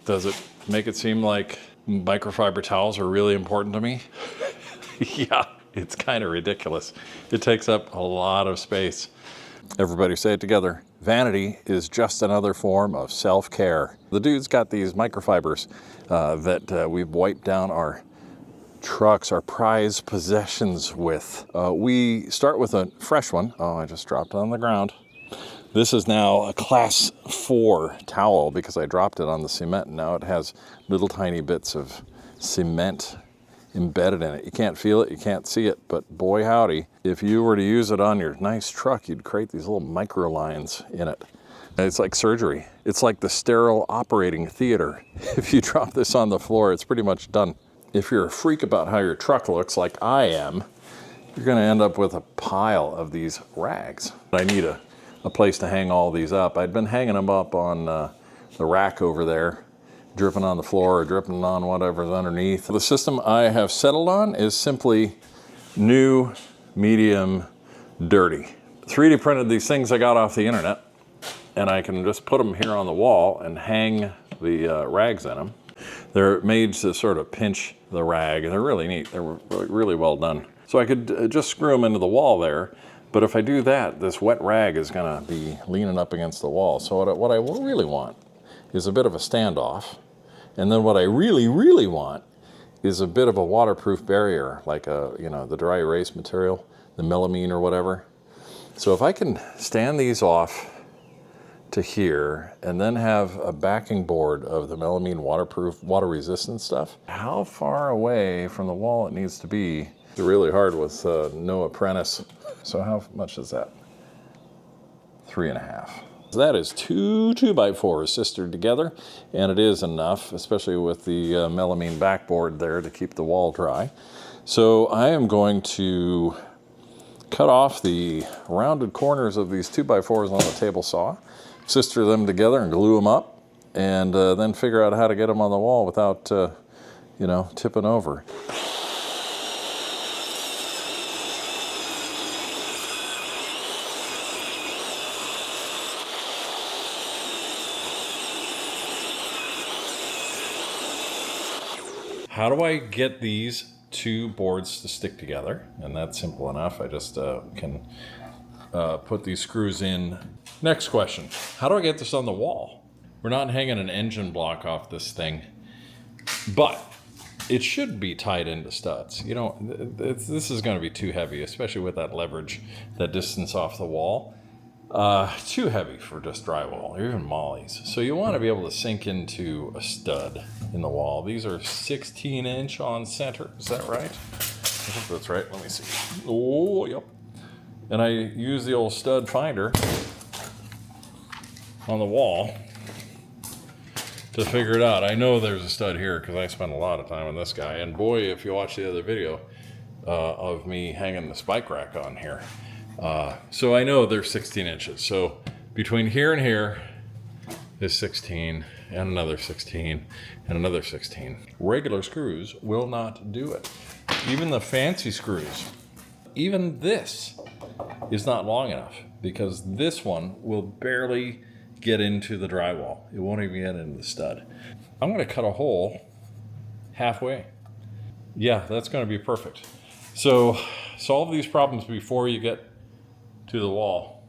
Does it make it seem like microfiber towels are really important to me? Yeah, it's kind of ridiculous. It takes up a lot of space. Everybody say it together. Vanity is just another form of self-care. The dude's got these microfibers that we've wiped down our trucks, our prized possessions with. We start with a fresh one. Oh, I just dropped it on the ground. This is now a class 4 towel because I dropped it on the cement, and now it has little tiny bits of cement embedded in it. You can't feel it, you can't see it, but boy howdy, if you were to use it on your nice truck, you'd create these little micro lines in it. And it's like surgery. It's like the sterile operating theater. If you drop this on the floor, it's pretty much done. If you're a freak about how your truck looks, like I am, you're gonna end up with a pile of these rags. I need a place to hang all these up. I'd been hanging them up on the rack over there, dripping on the floor or dripping on whatever's underneath. The system I have settled on is simply new, medium, dirty. 3D printed these things I got off the internet, and I can just put them here on the wall and hang the rags in them. They're made to sort of pinch the rag, and they're really neat. They're really well done. So I could just screw them into the wall there, but if I do that, this wet rag is gonna be leaning up against the wall. So what I really want is a bit of a standoff. And then what I really want is a bit of a waterproof barrier, like the dry erase material, the melamine or whatever. So if I can stand these off to here and then have a backing board of the melamine waterproof, water resistant stuff, how far away from the wall it needs to be. It's really hard with no apprentice. So how much is that? 3.5. So that is 2 2x4s sistered together, and it is enough, especially with the melamine backboard there to keep the wall dry. So I am going to cut off the rounded corners of these 2x4s on the table saw, sister them together and glue them up, and then figure out how to get them on the wall without, tipping over. How do I get these 2 boards to stick together? And that's simple enough. I just can put these screws in. Next question, how do I get this on the wall? We're not hanging an engine block off this thing, but it should be tied into studs. This is gonna be too heavy, especially with that leverage, that distance off the wall. Too heavy for just drywall, or even mollies. So you want to be able to sink into a stud in the wall. These are 16-inch on center. Is that right? I hope that's right. Let me see. Oh, yep. And I use the old stud finder on the wall to figure it out. I know there's a stud here because I spent a lot of time on this guy. And boy, if you watch the other video of me hanging the spike rack on here, so I know they're 16 inches. So between here and here is 16, and another 16, and another 16. Regular screws will not do it. Even the fancy screws, even this is not long enough, because this one will barely get into the drywall. It won't even get into the stud. I'm gonna cut a hole halfway. Yeah, that's gonna be perfect. So solve these problems before you get to the wall.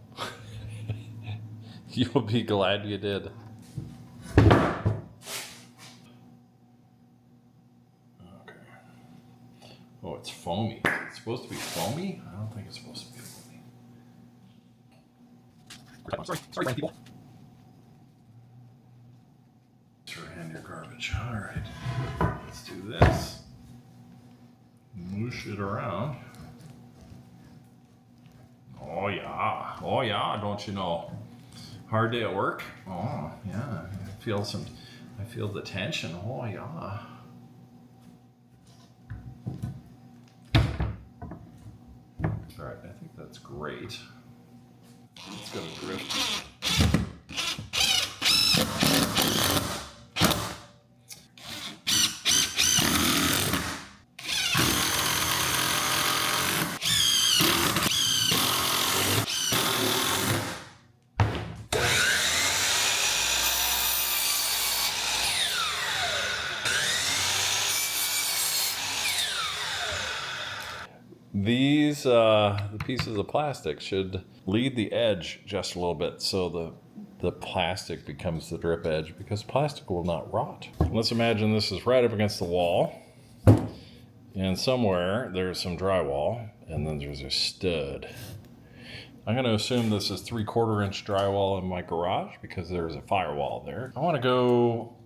You'll be glad you did. Okay. Oh, it's foamy. It's supposed to be foamy? I don't think it's supposed to be foamy. Sorry, people. Hand your garbage. All right. Let's do this. Moosh it around. Oh yeah, don't you know? Hard day at work? Oh yeah, I feel the tension. Oh yeah. All right, I think that's great. It's gonna drift. These the pieces of plastic should lead the edge just a little bit so the plastic becomes the drip edge, because plastic will not rot. Let's imagine this is right up against the wall, and somewhere there's some drywall, and then there's a stud. I'm going to assume this is 3/4 inch drywall in my garage because there's a firewall there. I want to go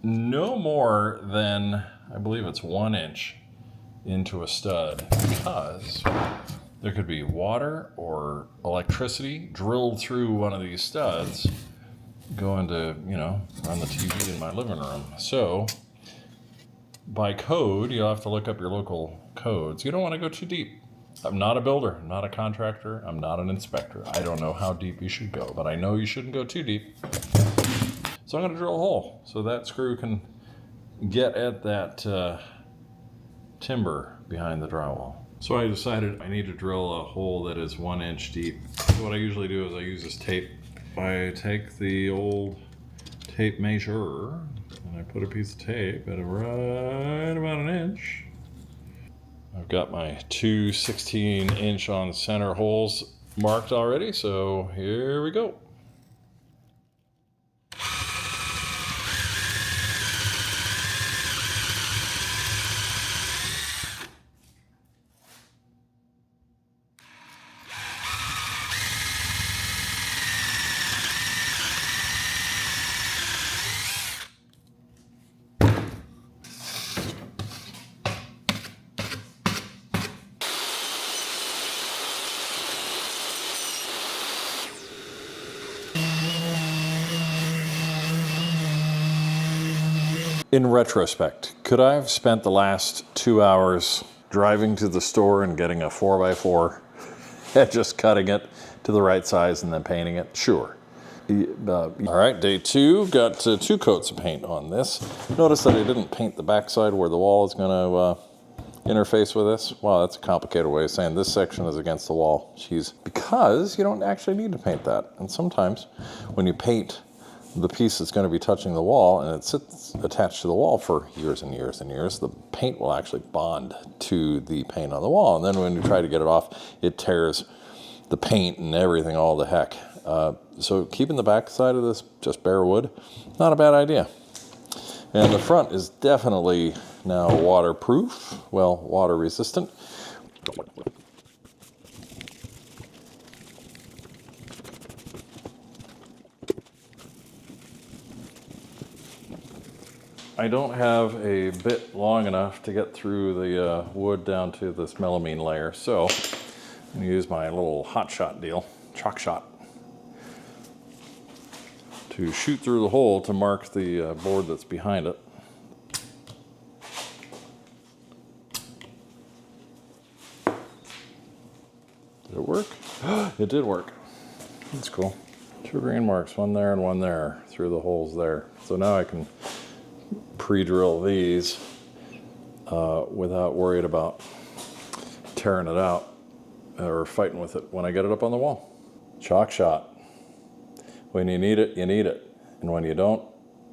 no more than, I believe it's 1 inch into a stud, because there could be water or electricity drilled through one of these studs going to, run the TV in my living room. So by code, you'll have to look up your local codes. You don't want to go too deep. I'm not a builder, I'm not a contractor, I'm not an inspector. I don't know how deep you should go, but I know you shouldn't go too deep. So I'm going to drill a hole so that screw can get at that timber behind the drywall. So I decided I need to drill a hole that is 1 inch deep. So what I usually do is I use this tape. I take the old tape measure and I put a piece of tape at right about 1 inch. I've got my two 16-inch on center holes marked already, so here we go. In retrospect, could I have spent the last 2 hours driving to the store and getting a 4x4 and just cutting it to the right size and then painting it? Sure. All right, day 2, got 2 coats of paint on this. Notice that I didn't paint the backside where the wall is going to interface with this. Wow, that's a complicated way of saying this section is against the wall. Jeez. Because you don't actually need to paint that. And sometimes when you paint the piece that's going to be touching the wall and it sits attached to the wall for years and years and years, the paint will actually bond to the paint on the wall. And then when you try to get it off, it tears the paint and everything all to heck. So keeping the back side of this just bare wood, not a bad idea. And the front is definitely now waterproof, well, water resistant. I don't have a bit long enough to get through the wood down to this melamine layer, so I'm going to use my little hot shot deal, chalk shot, to shoot through the hole to mark the board that's behind it. Did it work? It did work. That's cool. 2 green marks, one there and one there, through the holes there. So now I can pre-drill these without worried about tearing it out or fighting with it when I get it up on the wall. Chalk shot. When you need it, you need it. And when you don't,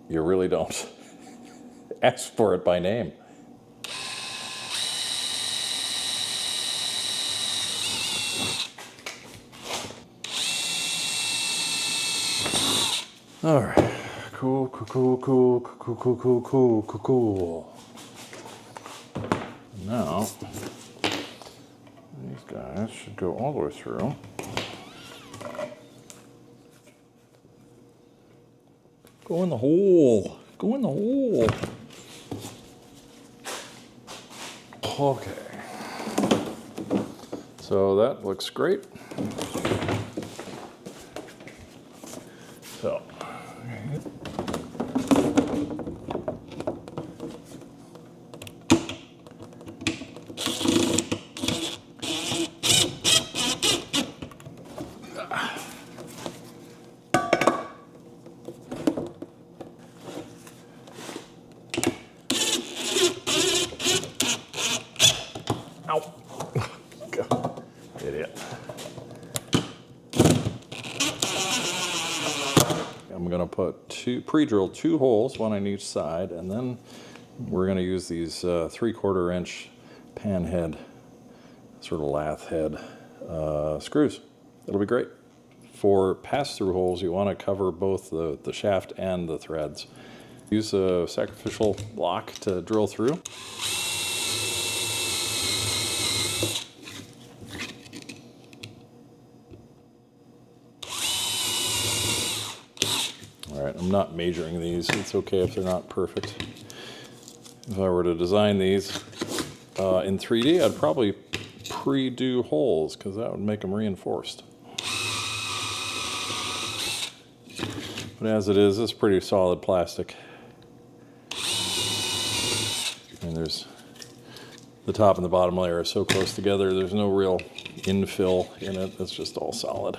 you really don't. Ask for it by name. All right. Cool, cool, cool, cool, cool, cool, cool, cool, cool. Now, these guys should go all the way through. Go in the hole. Go in the hole. Okay. So that looks great. So. Ow. God. Idiot. I'm going to put pre-drill 2 holes, one on each side, and then we're going to use these 3/4 inch pan head sort of lath head screws. It'll be great. For pass-through holes, you want to cover both the shaft and the threads. Use a sacrificial block to drill through. All right, I'm not measuring these. It's okay if they're not perfect. If I were to design these in 3D, I'd probably pre-do holes because that would make them reinforced. But as it is, it's pretty solid plastic. And there's the top and the bottom layer are so close together, there's no real infill in it. It's just all solid.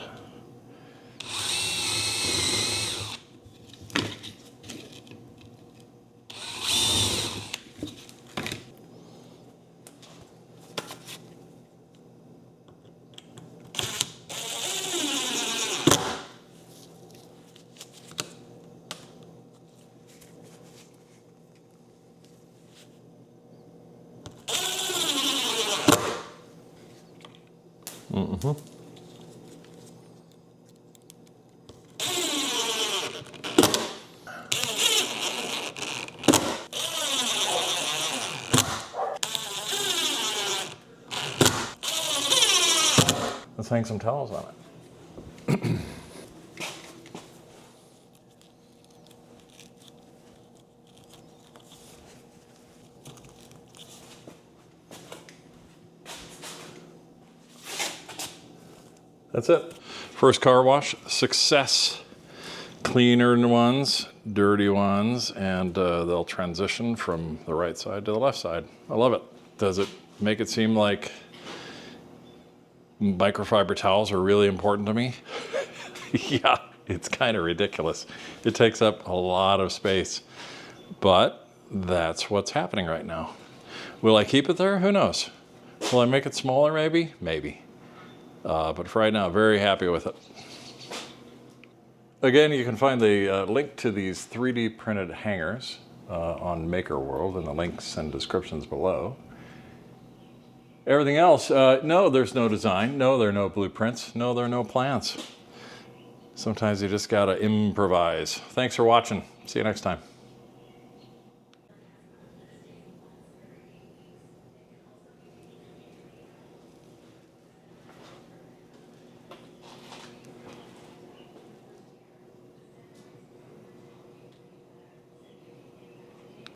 Let's hang some towels on it. That's it. First car wash, success. Cleaner ones, dirty ones, and they'll transition from the right side to the left side. I love it. Does it make it seem like microfiber towels are really important to me? Yeah, it's kind of ridiculous. It takes up a lot of space, but that's what's happening right now. Will I keep it there? Who knows? Will I make it smaller maybe? Maybe. But for right now, very happy with it. Again, you can find the link to these 3D printed hangers on Maker World in the links and descriptions below. Everything else, no, there's no design. No, there are no blueprints. No, there are no plans. Sometimes you just gotta improvise. Thanks for watching. See you next time.